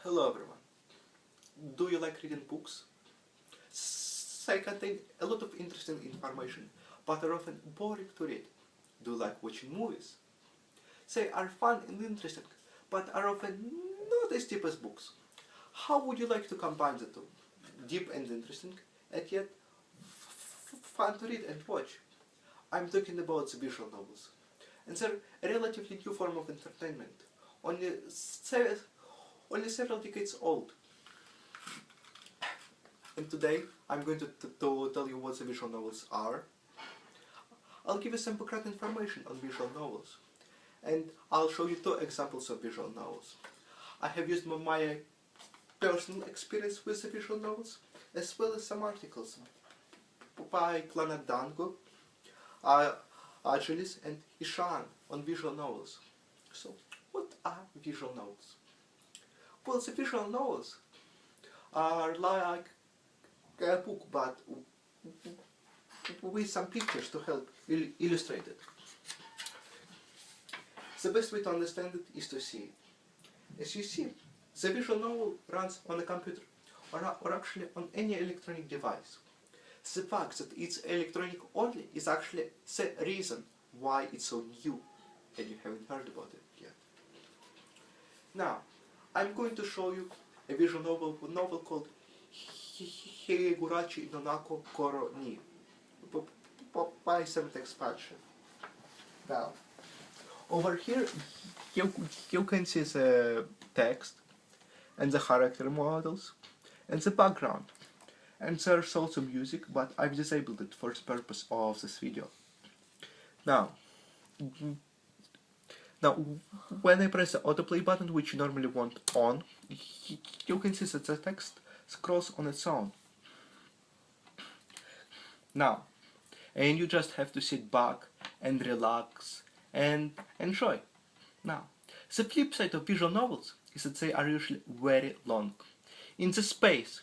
Hello everyone. Do you like reading books? They contain a lot of interesting information, but are often boring to read. Do you like watching movies? They are fun and interesting, but are often not as deep as books. How would you like to combine the two? Deep and interesting, and yet fun to read and watch. I'm talking about the visual novels. And they're a relatively new form of entertainment, only, only several decades old. And today I'm going to tell you what the visual novels are. I'll give you some background information on visual novels. And I'll show you two examples of visual novels. I have used my personal experience with the visual novels, as well as some articles by Klana Dango, Agelis and Ishan on visual novels. So, what are visual novels? Well, the visual novels are like a book, but with some pictures to help illustrate it. The best way to understand it is to see it. As you see, the visual novel runs on a computer or actually on any electronic device. The fact that it's electronic only is actually the reason why it's so new and you haven't heard about it yet. Now, I'm going to show you a visual novel called Heigurachi no Nako Koro ni by 7th expansion. Now, over here you can see the text and the character models and the background. And there's also music, but I've disabled it for the purpose of this video. Now, when I press the autoplay button, which you normally want on, you can see that the text scrolls on its own. Now, and you just have to sit back and relax and enjoy. Now, the flip side of visual novels is that they are usually very long. In the space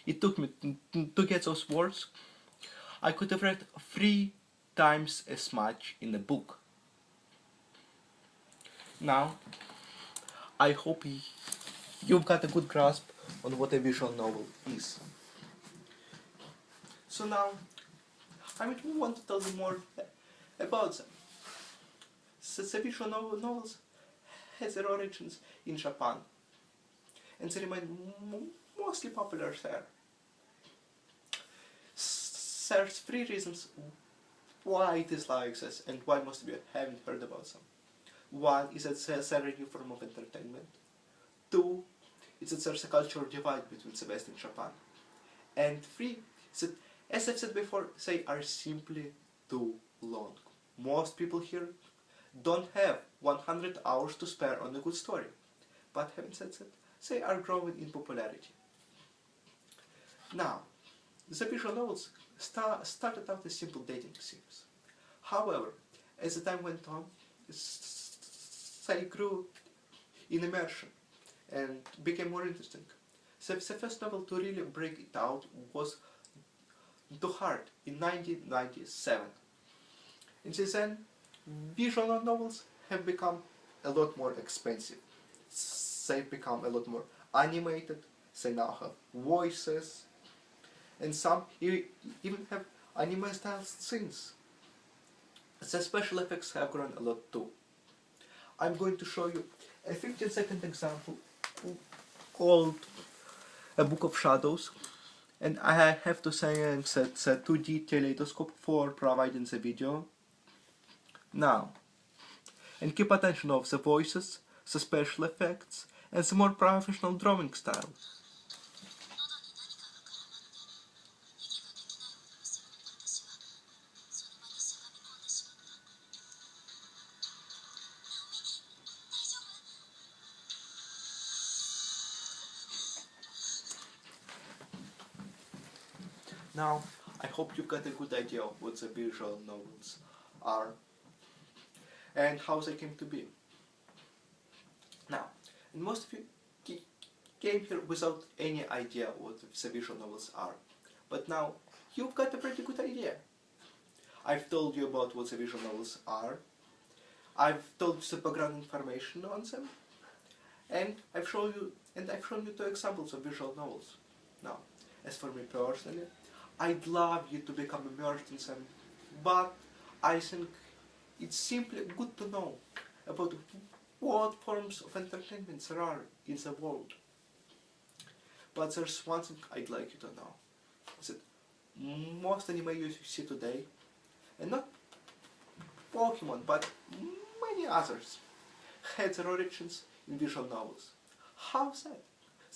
it took me to get those words, I could have read 3 times as much in a book. Now, I hope you've got a good grasp on what a visual novel is. So now, I want to tell you more about them. The visual novels has their origins in Japan, and they remain mostly popular there. There's 3 reasons why it is like this and why most of you haven't heard about them. 1 is that there's a new form of entertainment. 2 is that there's a cultural divide between the West and Japan. And 3 is that, as I've said before, they are simply too long. Most people here don't have 100 hours to spare on a good story. But having said that, they are growing in popularity. Now, the visual novels started out as simple dating series. However, as the time went on, they grew in immersion and became more interesting. The first novel to really break it out was To Heart in 1997. And since then, visual novels have become a lot more expensive. They've become a lot more animated, they now have voices, and some even have anime style scenes. The special effects have grown a lot too. I'm going to show you a 15-second example called A Book of Shadows, and I have to thank the 2D teleidoscope for providing the video. Now, and keep attention of the voices, the special effects, and the more professional drawing style. Now, I hope you've got a good idea of what the visual novels are and how they came to be. Now, and most of you came here without any idea what the visual novels are. But now, you've got a pretty good idea. I've told you about what the visual novels are. I've told you the background information on them. And I've shown you two examples of visual novels. Now, as for me personally, I'd love you to become immersed in them, but I think it's simply good to know about what forms of entertainment there are in the world. But there's one thing I'd like you to know, is that most anime you see today, and not Pokemon, but many others, had their origins in visual novels. How sad.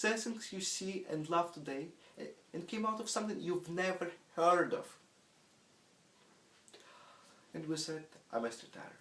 The things you see and love today and came out of something you've never heard of. And with that, I must retire.